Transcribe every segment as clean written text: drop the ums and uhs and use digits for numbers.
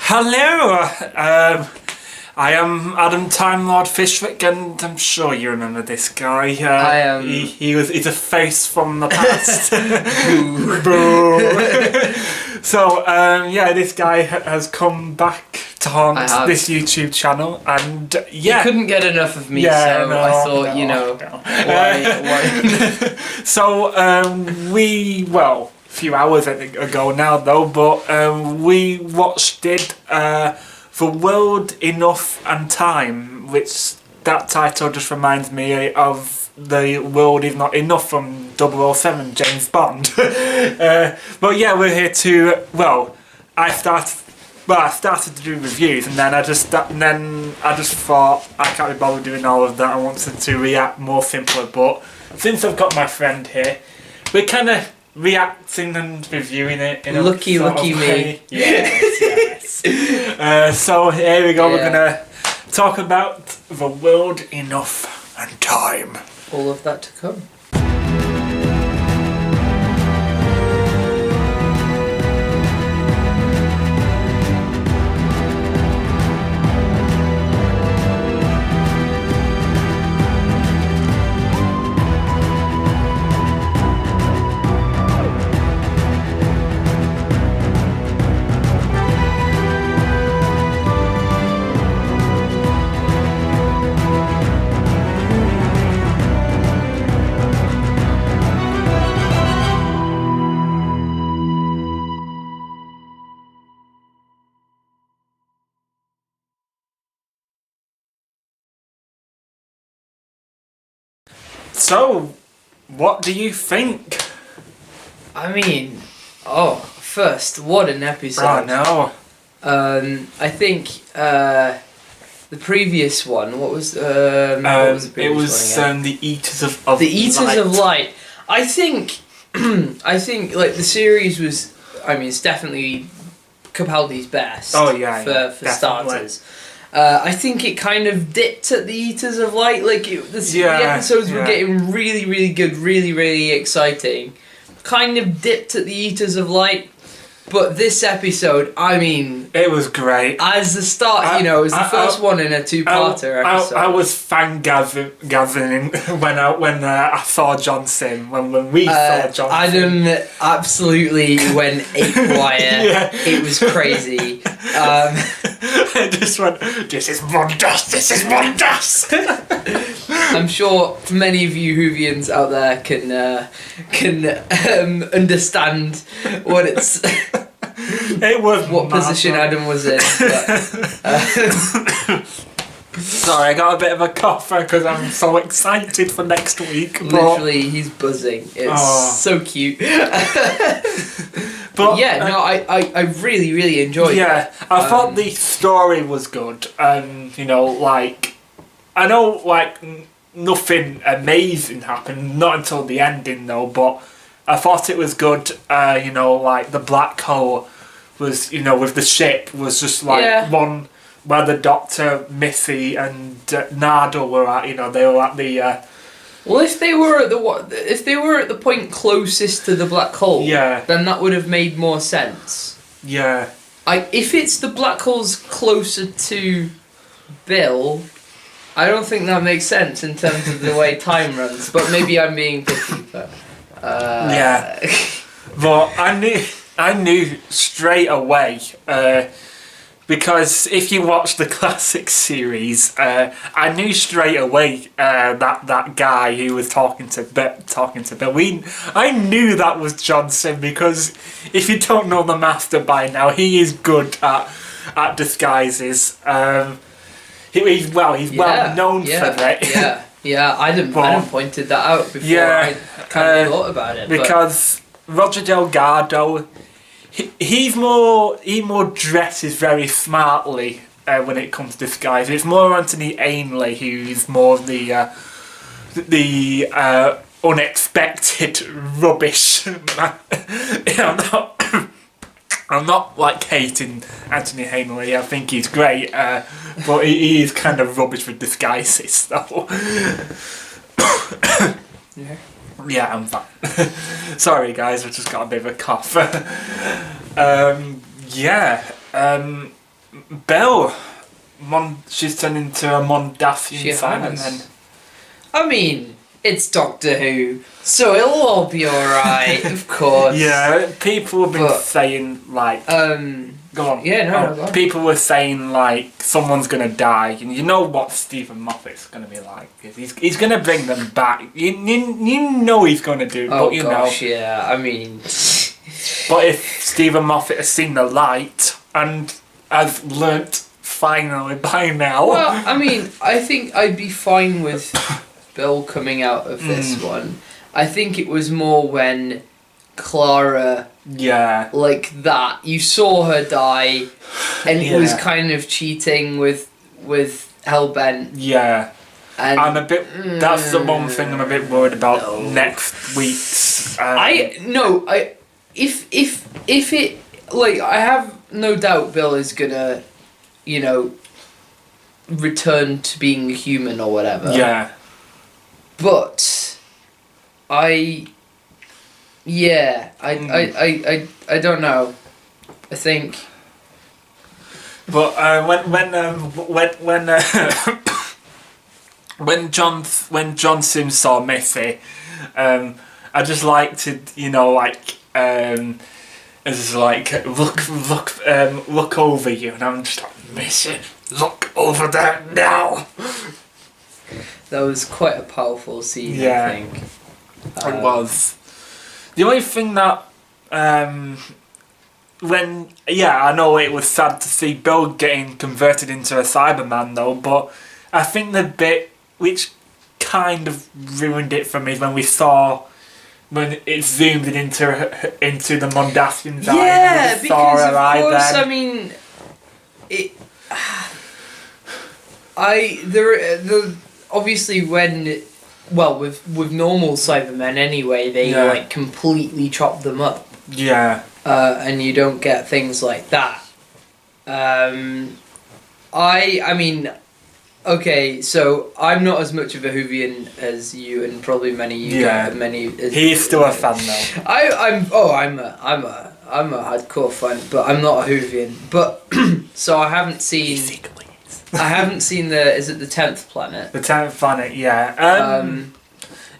Hello, I am Adam Time Lord Fishwick, and I'm sure you remember this guy. I am. He's a face from the past. Boo. So, yeah, this guy has come back to haunt this YouTube channel, and yeah. You couldn't get enough of me, yeah, so I thought, why? So, a few hours I think ago now though, but we watched it, The World Enough and Time, which that title just reminds me of The World Is Not Enough from 007 James Bond. But yeah, we're here to, I started to do reviews, and then I just thought I can't be bothered doing all of that. I wanted to react more simpler, but since I've got my friend here, we're kind of reacting and reviewing it in a lucky way. me. Yes. So here we go. Yeah. We're gonna talk about The World Enough and Time. All of that to come. So, what do you think? I mean, first, what an episode! Oh no. I think the previous one. What was the previous one again? The Eaters of Light. The Eaters of Light. I think, like the series was. I mean, it's definitely Capaldi's best. Oh yeah, for starters. I think it kind of dipped at the Eaters of Light. Like the episodes were getting really, really good, really, really exciting. Kind of dipped at the Eaters of Light, but this episode, I mean, it was great. As the start, it was the first one in a two-parter episode. I was fan-gathering when I saw Johnson, when we saw Johnson. Adam absolutely went ape-wire. Yeah. It was crazy. I just went, this is Mondas, this is Mondas! I'm sure many of you Whovians out there can understand what it's... It was what position Adam was in. But, sorry, I got a bit of a cough because I'm so excited for next week. Literally, he's buzzing. It's so cute. But yeah, no, I really, really enjoyed it. Yeah, I thought the story was good. And, I know, nothing amazing happened, not until the ending though, but I thought it was good, the black hole was, with the ship, was just one where the Doctor, Missy and Nardo were at, they were at the... Well, if they were at the point closest to the black hole, then that would have made more sense. Yeah. If it's the black hole's closer to Bill, I don't think that makes sense in terms of the way time runs. But maybe I'm being picky. But, yeah. But I knew straight away. Because if you watch the classic series, I knew straight away that guy who was talking to Bill. I knew that was Johnson, because if you don't know the Master by now, he is good at disguises. He's well known for that. Yeah. Adam pointed that out before I kind of thought about it. Because Roger Delgado. He more dresses very smartly when it comes to disguise. It's more Anthony Ainley who's more of the unexpected rubbish. I'm not hating Anthony Ainley. I think he's great, but he is kind of rubbish with disguises though. Yeah. Yeah, I'm fine. Sorry guys, I just got a bit of a cough. Belle, she's turned into a Mondasian She Cyberman. has. I mean, it's Doctor Who, so it'll all be alright, of course. Yeah, people have been saying, like... Go on. Yeah, no, go on. People were saying, like, someone's going to die, and you know what Stephen Moffat's going to be like. He's going to bring them back. You know he's going to do, Oh, but you gosh, know. yeah, I mean... But if Stephen Moffat has seen the light, and has learnt finally by now... Well, I mean, I think I'd be fine with Bill coming out of this one. I think it was more when Clara... Yeah. Like that. You saw her die, and it was kind of cheating with Hellbent. Yeah. And I'm a bit... That's the one thing I'm a bit worried about next week's... If it... Like, I have no doubt Bill is gonna, you know, return to being a human or whatever. Yeah. But... I don't know. I think. But when John Sims saw Missy, I just like to, you know, like it's like look over you, and I'm just like, Missy, look over there now. That was quite a powerful scene. Yeah. I think. It was. The only thing that, I know it was sad to see Bill getting converted into a Cyberman though, but I think the bit which kind of ruined it for me when it zoomed into the Mondasian's eye. Yeah, And saw because her of eye course, then. I mean, obviously when. Well, with normal Cybermen anyway, they like completely chop them up. Yeah. And you don't get things like that. I mean, okay, so I'm not as much of a Whovian as you, and probably many you guys, many. He is still a fan though. I'm a hardcore fan, but I'm not a Whovian. But so I haven't seen. I haven't seen is it the 10th planet? The 10th planet, yeah.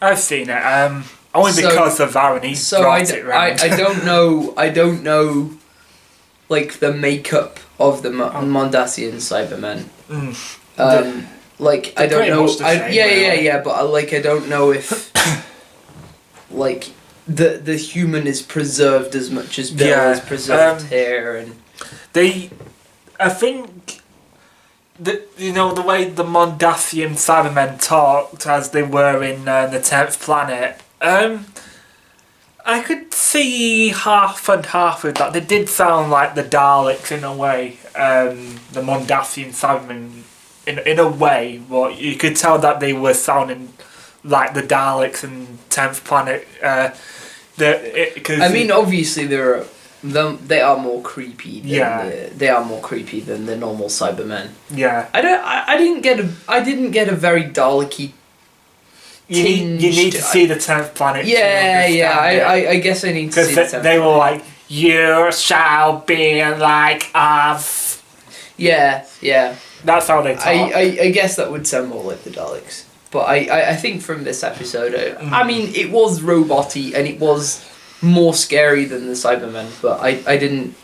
I've seen it. Only because of Aaron, he brought it round. I don't know, like, the makeup of the Mondasian Cybermen. Like, I don't know. But I don't know if, like, the human is preserved as much as Bill is preserved here, and I think. You know, the way the Mondasian Cybermen talked as they were in the 10th planet, I could see half and half with that. They did sound like the Daleks in a way, the Mondasian Cybermen in a way, but you could tell that they were sounding like the Daleks in 10th planet. I mean, obviously they are more creepy. They are more creepy than the normal Cybermen. Yeah. I didn't get a very Dalek-y. You need to see the 10th planet. I guess I need to see the 10th planet. They were like, you shall be like us. Yeah. That's how they talk. I guess that would sound more like the Daleks. But I think from this episode, I mean, it was robot-y and it was more scary than the Cybermen, but I didn't,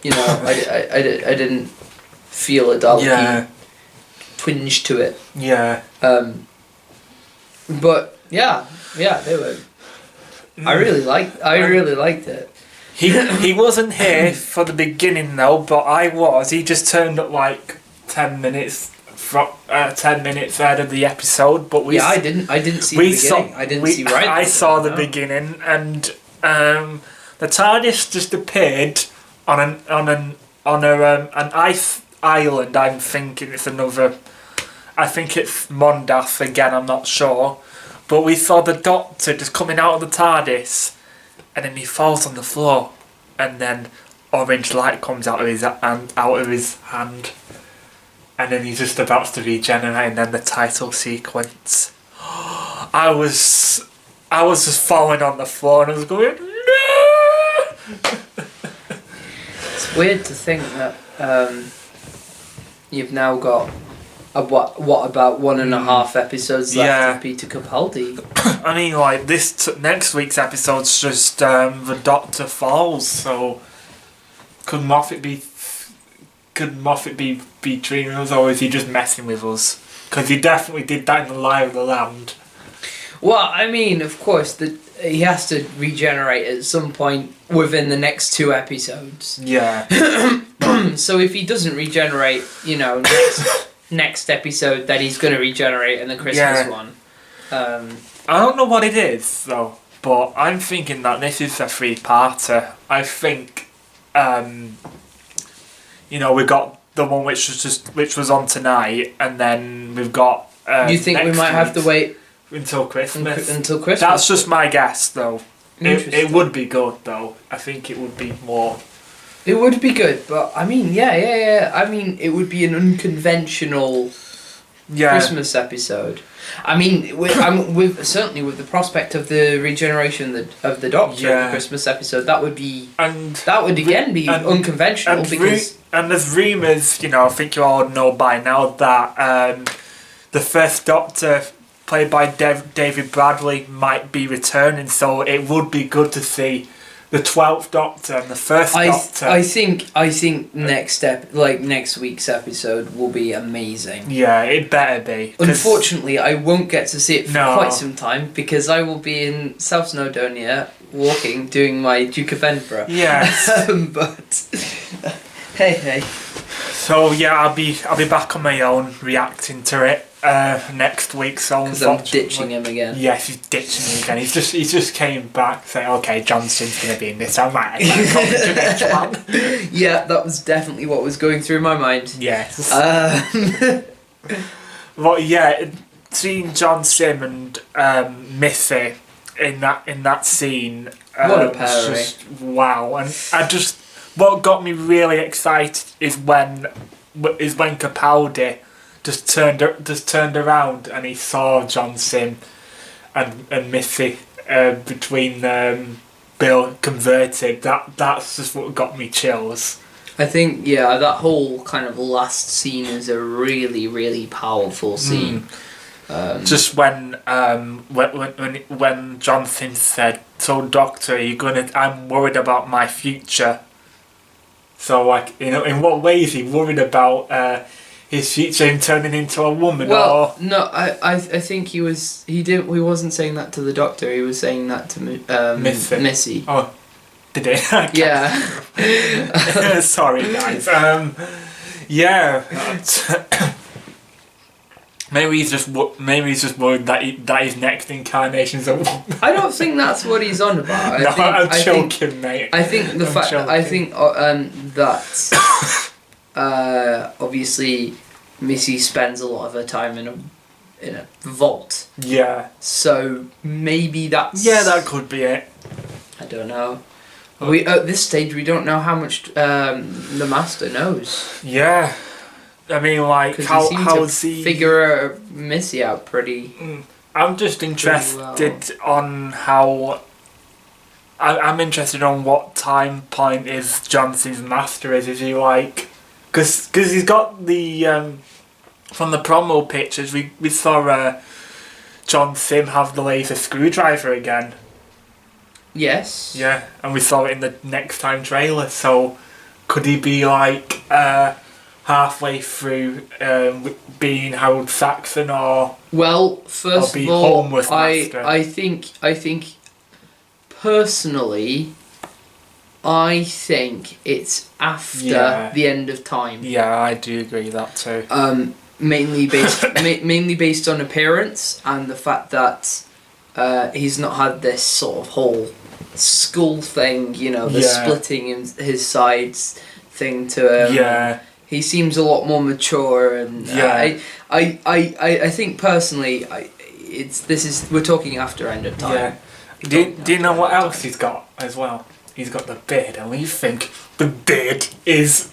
you know, I didn't feel a Dalek twinge to it. Yeah. But yeah, they were. I really liked it. He wasn't here for the beginning though, but I was. He just turned up like 10 minutes. 10 minutes out of the episode, but I didn't see the beginning. I didn't see right. I saw the beginning, and the TARDIS just appeared on an ice island. I'm thinking it's another. I think it's Mondas again. I'm not sure, but we saw the Doctor just coming out of the TARDIS, and then he falls on the floor, and then orange light comes out of his hand. And then he's just about to regenerate, and then the title sequence. I was just falling on the floor, and I was going, no! It's weird to think that you've now got what about 1.5 episodes left of Peter Capaldi. I mean, like, this next week's episode's just the Doctor falls, so could Moffat be treating us, or is he just messing with us? Because he definitely did that in the Lie of the Land. Well, I mean, of course, he has to regenerate at some point within the next 2 episodes. Yeah. So if he doesn't regenerate, next episode, then he's going to regenerate in the Christmas one. I don't know what it is, though, but I'm thinking that this is a 3-parter. I think, we got the one which was on tonight, and then we've got. You think we might have to wait until Christmas? Until Christmas. That's just my guess, though. It would be good, though. I think it would be more. It would be good, but I mean, yeah. I mean, it would be an unconventional Christmas episode. I mean, certainly with the prospect of the regeneration of the Doctor in the Christmas episode, that would be be unconventional because. And there's rumours, I think you all know by now that the first Doctor, played by David Bradley, might be returning. So it would be good to see the 12th Doctor and the first Doctor. I think next week's episode will be amazing. Yeah, it better be. Unfortunately, I won't get to see it for quite some time because I will be in South Snowdonia walking, doing my Duke of Edinburgh. Yes. But hey. So yeah, I'll be back on my own reacting to it next week. So because I'm ditching him again. Yes, he's ditching me again. He's just came back saying, "Okay, Johnson's gonna be in this. I might come to next one." Yeah, that was definitely what was going through my mind. Yes. Well, yeah, seeing John Sim and Missy in that scene. What a pair! Just, wow, and what got me really excited is when Capaldi just turned around and he saw John Sim and Missy between Bill converted. That's just what got me chills. I think that whole kind of last scene is a really, really powerful scene. Just when John Sim said, "So Doctor, I'm worried about my future." So, like, in what way is he worried about his future in turning into a woman? Well, no, I think he wasn't saying that to the Doctor. He was saying that to Missy. Oh, did he? Yeah. Sorry, guys. Yeah. Maybe he's just worried that his next incarnation's a woman. I don't think that's what he's on about. I'm joking, mate. I think that obviously Missy spends a lot of her time in a vault. Yeah. So maybe that's. Yeah, that could be it. I don't know. We at this stage we don't know how much the Master knows. Yeah. I mean, like, how's he figure Missy out pretty? I'm just interested on how. I'm interested on what time point is Johnson's Master is. Is he like, because he's got the from the promo pictures we saw John Sim have the laser screwdriver again. Yes. Yeah, and we saw it in the Next Time trailer. So could he be like halfway through being Harold Saxon, or first of all, I think personally, I think it's after the end of time. Yeah, I do agree with that too. Mainly based on appearance and the fact that he's not had this sort of whole skull thing, the splitting his sides thing to him. Yeah. He seems a lot more mature, and I think personally, we're talking after end of time. Yeah. Do you know what else he's got as well? He's got the beard, and we think the beard is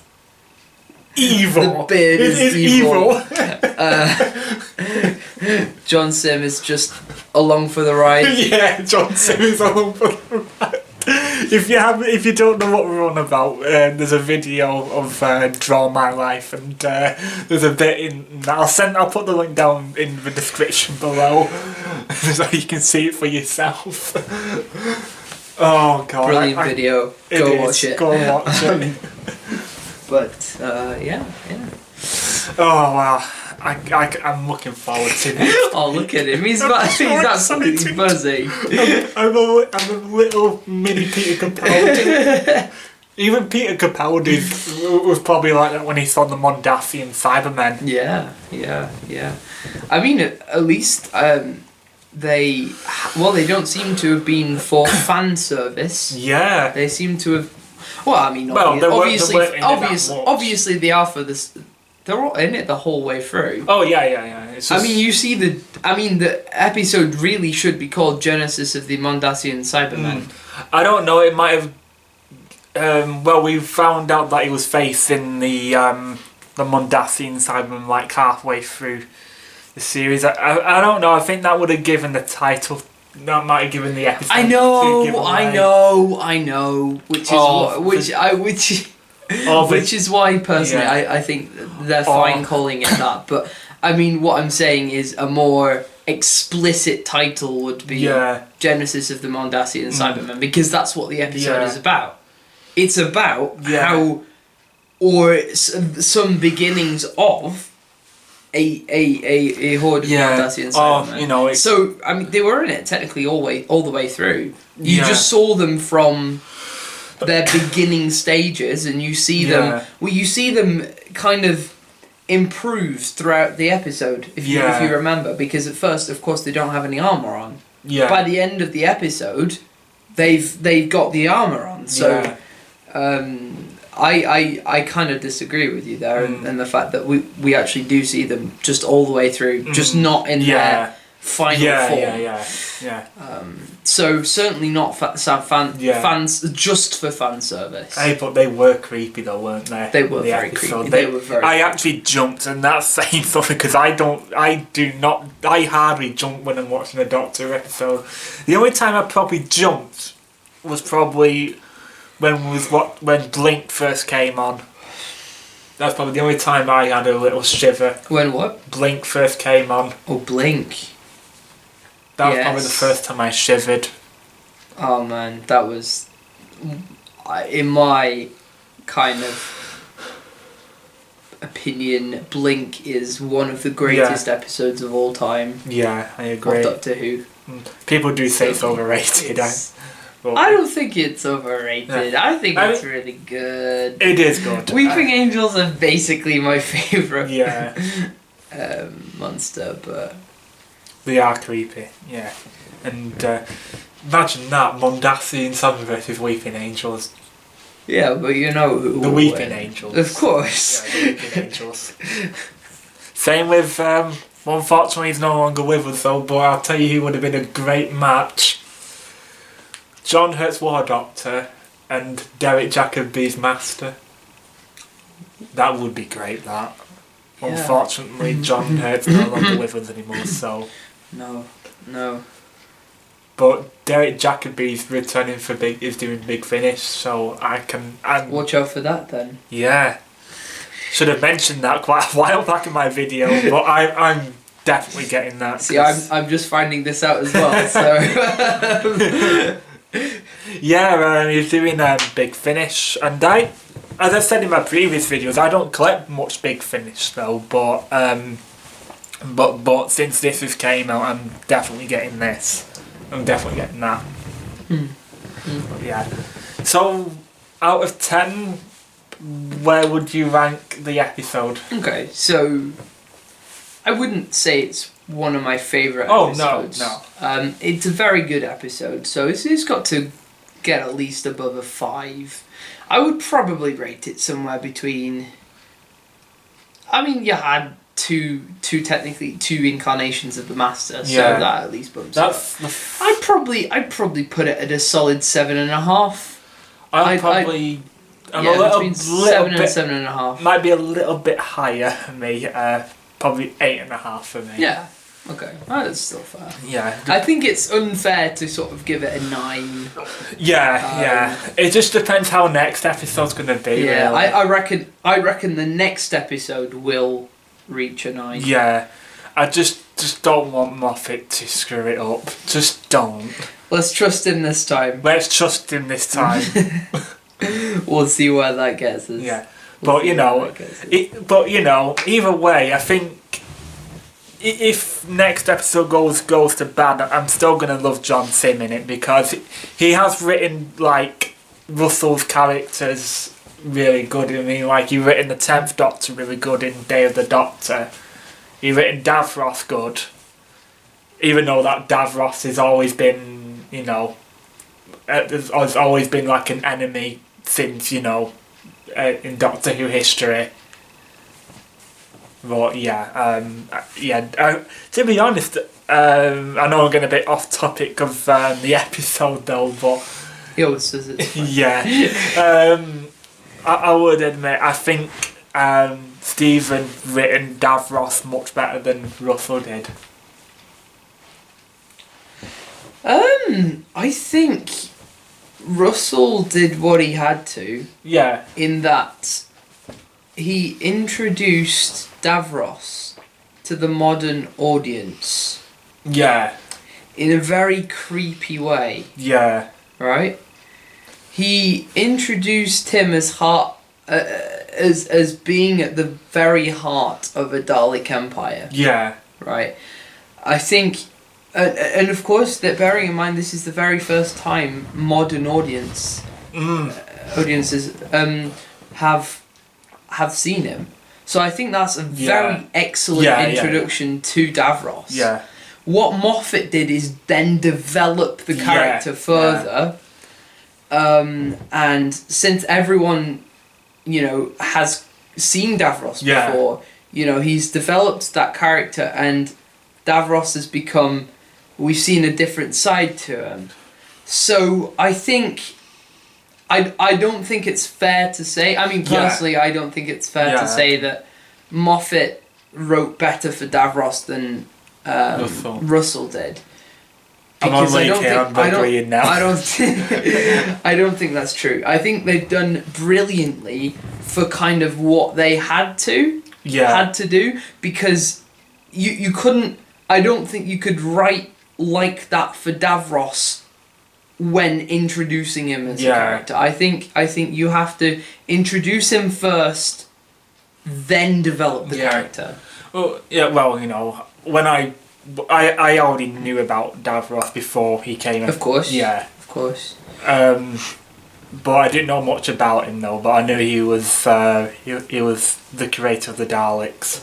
evil. The beard is evil. John Sim is just along for the ride. Yeah, John Sim is along for the ride. If you don't know what we're on about, there's a video of Draw My Life, and there's a bit in that. I'll put the link down in the description below, so you can see it for yourself. Oh god! Brilliant video. Go watch it. Go watch it. But yeah. Oh wow! I'm looking forward to it. Oh, look at him! He's absolutely buzzing. I'm a little mini Peter Capaldi. Even Peter Capaldi was probably like that when he saw the Mondasian Cybermen. Yeah. I mean, at least they don't seem to have been for fan service. Yeah. They seem to have. Well, I mean, obviously they are for this. They're all in it the whole way through. Oh yeah. It's just... I mean, the episode really should be called Genesis of the Mondasian Cybermen. I don't know. It might have. Well, we found out that he was facing the Mondasian Cybermen like halfway through the series. I don't know. I think that would have given the title. That might have given the episode. I know. Which is why personally I think they're fine calling it that. But I mean, what I'm saying is a more explicit title would be Genesis of the Mondasian Cybermen, because that's what the episode is about. It's about how, or some beginnings of a horde of Mondasian Cybermen. So I mean, they were in it technically all the way through. You just saw them from their beginning stages, and you see them. Well, you see them kind of improve throughout the episode, if you remember, because at first, of course, they don't have any armor on. Yeah. By the end of the episode, they've got the armor on. So, I kind of disagree with you there, and the fact that we actually do see them just all the way through, just not in their final form. So certainly not fans just for fan service. Hey, but they were creepy though, weren't they? They were very creepy. They were very. I actually jumped, and that's saying something because I hardly jump when I'm watching a Doctor episode. The only time I probably jumped was probably when Blink first came on. That's probably the only time I had a little shiver. When what? Blink first came on. Oh, Blink. That was probably the first time I shivered. Oh man, that was, in my kind of opinion, Blink is one of the greatest episodes of all time. Yeah, I agree. Of Doctor Who. People do say it's overrated. I don't think it's overrated. Yeah. I think it's really good. It is good. Weeping Angels are basically my favourite monster, but... They are creepy, yeah. And imagine that, Mondasian Cybermen versus Weeping Angels. Yeah, but you know who the Weeping Angels. Of course. Yeah, the Weeping Angels. Same with, unfortunately he's no longer with us though, but I'll tell you who would have been a great match. John Hurt's War Doctor and Derek Jacobi's Master. That would be great, that. Yeah. Unfortunately, John Hurt's no longer with us anymore, so... No. But Derek Jacobi's returning is doing Big Finish, so watch out for that then. Yeah. Should have mentioned that quite a while back in my video, but I'm definitely getting that. See, I'm just finding this out as well, so... Yeah, he's doing Big Finish, and as I said in my previous videos, I don't collect much Big Finish though, but since this has came out, I'm definitely getting this. I'm definitely getting that. Yeah. So, out of 10, where would you rank the episode? Okay, so I wouldn't say it's one of my favourite episodes. No. It's a very good episode, so it's got to get at least above a 5. I would probably rate it somewhere between... I mean, you had two incarnations of the Master, so that at least bumps up. I'd probably put it at a solid 7.5. I'm a little between 7 and 7.5. Might be a little bit higher for me. Probably 8.5 for me. Yeah. Okay, that's still fair. Yeah. I think it's unfair to sort of give it a 9. Yeah. It just depends how next episode's going to be. Yeah, really. I reckon the next episode will reach a 9. Yeah. I just don't want Moffat to screw it up. Just don't. Let's trust him this time. Let's trust him this time. We'll see where that gets us. Yeah. We'll But you know, either way, I think if next episode goes to bad, I'm still gonna love John Sim in it because he has written like Russell's characters really good. I mean, like he written the 10th Doctor really good in Day of the Doctor. He written Davros good, even though that Davros has always been, has always been like an enemy since in Doctor Who history. But to be honest, I know I'm getting a bit off topic of the episode though, but He always says it. yeah, I would admit I think Stephen written Davros much better than Russell did. I think Russell did what he had to. Yeah. In that he introduced Davros to the modern audience. Yeah. In a very creepy way. Yeah. Right? He introduced him as as being at the very heart of a Dalek Empire. Yeah. Right? I think, and of course, that bearing in mind this is the very first time modern audiences have seen him. So I think that's a very excellent introduction to Davros. Yeah. What Moffat did is then develop the character further. And since everyone, has seen Davros before, he's developed that character and Davros has become, we've seen a different side to him. So I think, I don't think it's fair to say, I mean personally I don't think it's fair to say that Moffat wrote better for Davros than Russell did. Because I don't think that's true. I think they've done brilliantly for kind of what they had to do, because you couldn't, I don't think you could write like that for Davros when introducing him as a character. I think you have to introduce him first, then develop the character. Well, when I already knew about Davros before he came in. Of course. Yeah. Of course. But I didn't know much about him though, but I knew he was he was the creator of the Daleks.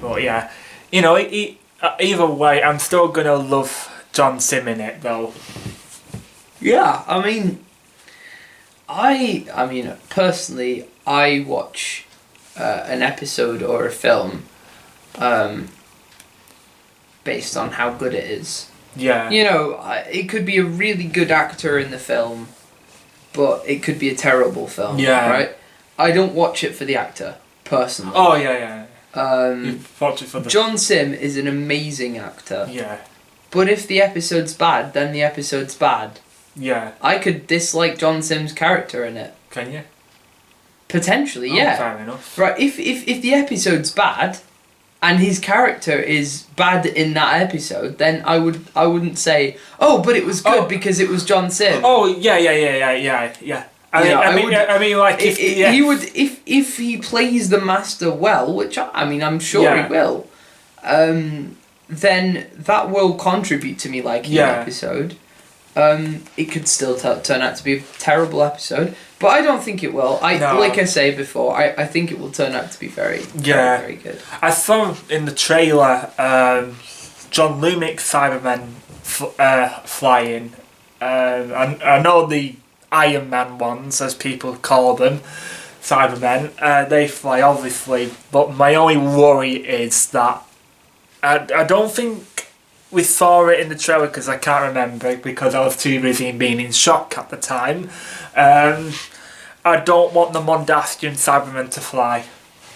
But yeah, either way, I'm still gonna love John Sim in it though. Yeah, I mean personally, I watch an episode or a film based on how good it is. Yeah. It could be a really good actor in the film, but it could be a terrible film. Yeah. Right? I don't watch it for the actor, personally. Oh, yeah. You watch it for the... John Sim is an amazing actor. Yeah. But if the episode's bad, then the episode's bad. Yeah. I could dislike John Sim's character in it. Can you? Potentially, yeah. Fair enough. Right, if the episode's bad, and his character is bad in that episode, then I wouldn't say, oh, but it was good because it was John Sim. Oh, yeah. I mean, like he would if he plays the Master well, which I'm sure he will. Then that will contribute to me liking the episode. It could still turn out to be a terrible episode, but I don't think it will. Like I say before, I think it will turn out to be very, very good. I saw in the trailer John Lumick's Cybermen flying. I know the Iron Man ones, as people call them, Cybermen. They fly, obviously, but my only worry is that I don't think we saw it in the trailer because I can't remember because I was too busy being in shock at the time. I don't want the Mondasian Cybermen to fly.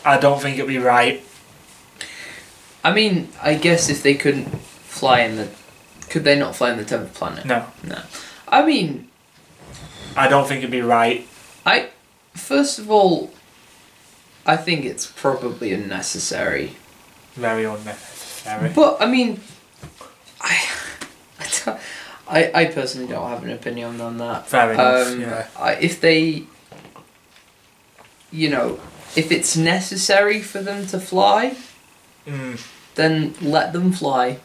I don't think it'd be right. I mean, I guess if they couldn't fly in the... Could they not fly in the 10th planet? No. No. I mean... I don't think it'd be right. First of all, I think it's probably unnecessary. Very unnecessary. But, I mean... I personally don't have an opinion on that. Fair enough, yeah. If they... You know, if it's necessary for them to fly, then let them fly.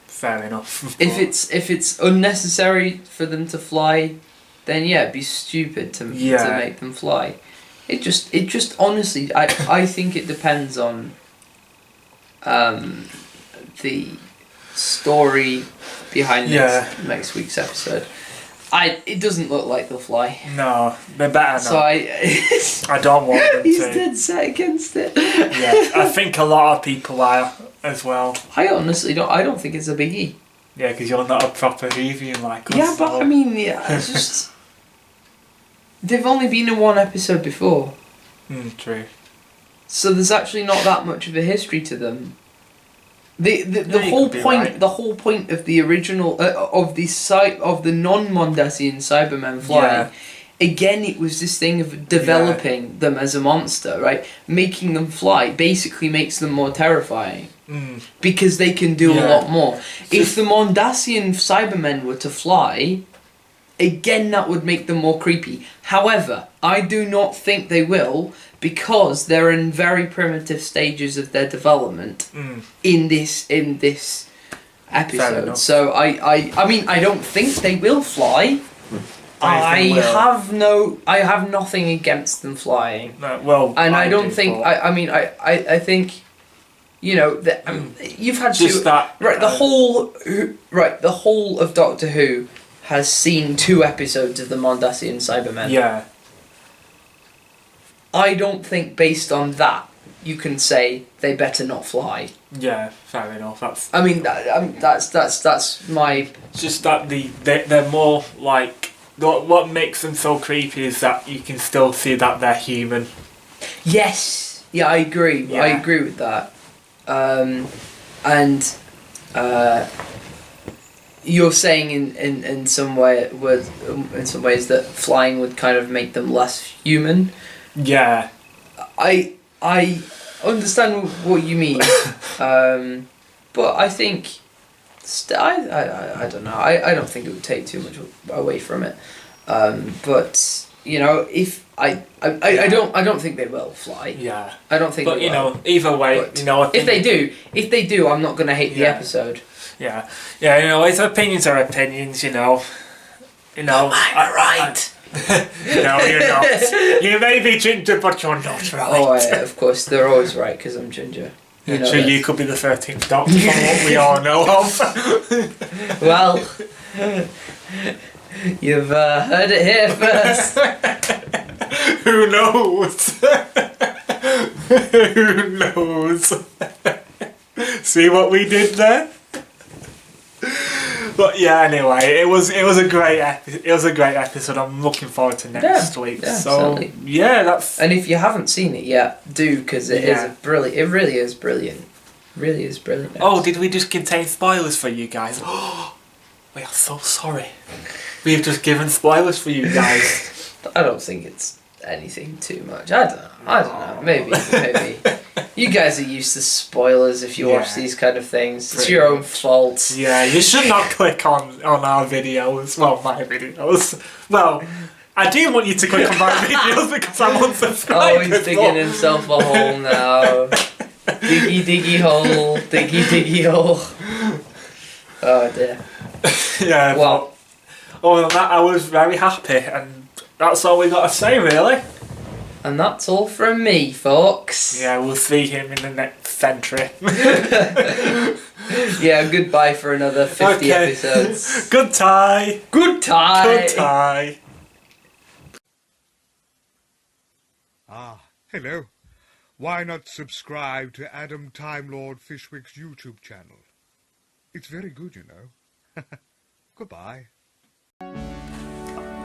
Fair enough. If it's unnecessary for them to fly, then yeah, it'd be stupid to make them fly. It just honestly, I think it depends on the story behind next week's episode. It doesn't look like they'll fly. No, they better not. So I don't want them he's to. He's dead set against it. Yeah, I think a lot of people are as well. I honestly don't. I don't think it's a biggie. Yeah, because you're not a proper Evian like us. Yeah, but I mean, it's just they've only been in one episode before. True. So there's actually not that much of a history to them. The whole point, right. The whole point of the original of the non-Mondasian Cybermen flying, again, it was this thing of developing them as a monster, right? Making them fly basically makes them more terrifying because they can do a lot more. If the Mondasian Cybermen were to fly, again, that would make them more creepy. However, I do not think they will, because they're in very primitive stages of their development in this episode. So I mean, I don't think they will fly. I have nothing against them flying. No, well, and I don't think I think, you know, you've had just the whole of Doctor Who has seen 2 episodes of the Mondasian Cybermen. Yeah. I don't think based on that you can say they better not fly. Yeah, fair enough. That's my. It's just that they're more like what makes them so creepy is that you can still see that they're human. Yes. Yeah, I agree. Yeah. I agree with that. You're saying in some ways that flying would kind of make them less human. Yeah. I understand what you mean, but I think I don't know. I don't think it would take too much away from it. But you know, if I don't think they will fly. Yeah. I don't think. But they you will. know, either way, But you know, I think if they do, I'm not gonna hate the episode. Yeah. Yeah. You know, it's opinions are opinions. You know. I'm right. No, you're not. You may be ginger, but you're not right. Oh, yeah, of course, they're always right because I'm ginger. You know you could be the 13th Doctor from what we all know of. Well, you've heard it here first. Who knows? Who knows? See what we did there? But yeah, anyway, it was a great episode. I'm looking forward to next week. Yeah, so certainly. Yeah, that's. And if you haven't seen it yet, do, because it is brilliant. It really is brilliant. Really is brilliant. Oh, did we just contain spoilers for you guys? We are so sorry. We've just given spoilers for you guys. I don't think it's anything too much. I don't know. Maybe. You guys are used to spoilers if you watch these kind of things. It's your own fault. Yeah, you should not click on our videos. Well, my videos. Well, I do want you to click on my videos because I'm unsubscribed. Oh, he's digging himself a hole now. Diggy, diggy hole. Diggy, diggy hole. Oh, dear. Yeah, well, other than that, I was very happy, and that's all we got to say, really. And that's all from me, folks. Yeah, we'll see him in the next century. Yeah, goodbye for another 50 episodes. Good tie. Good tie. Good tie. Ah, hello. Why not subscribe to Adam Time Lord Fishwick's YouTube channel? It's very good, you know. Goodbye.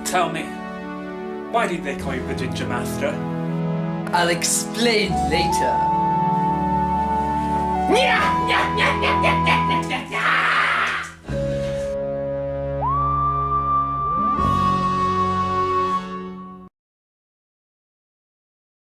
Tell me, why did they call you the Ginger Master? I'll explain later. Yeah.